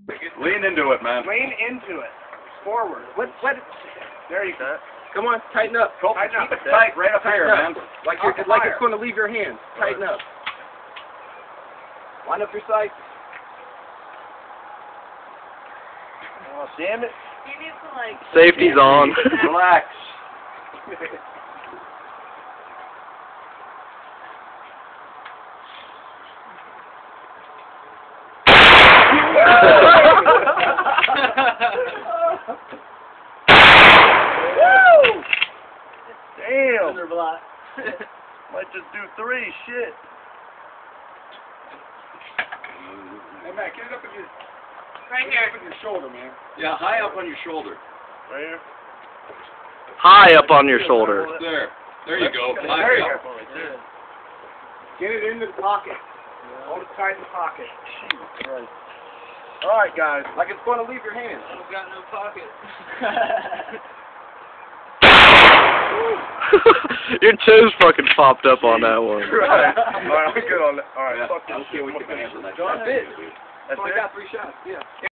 Lean into it, man. Lean into it. Forward. What? There you go. Come on, tighten up. Tighten up. Keep it tight right up Tighten here, up. man. Like Up it's higher. going to leave your hands. Tighten up. Line up your sights. Oh, damn it. You need to like. Safety's on. Relax. Damn. Might just do 3. Shit. Hey, Matt, get it up in your, Right here. your shoulder, man. Yeah, high up on your shoulder. Right here. High up on your shoulder. There. There you go. There High you up. go. Get it into the pocket. Hold it tight in the pocket. Right. All right, guys. Like it's going to leave your hands. I've got no pocket. Your toes fucking popped up on that one. Right. All right, I'm good on that. All right. Yeah, Fuck this I'll see shit. what we can answer that. That's it. That's Only it? got 3 shots. Yeah.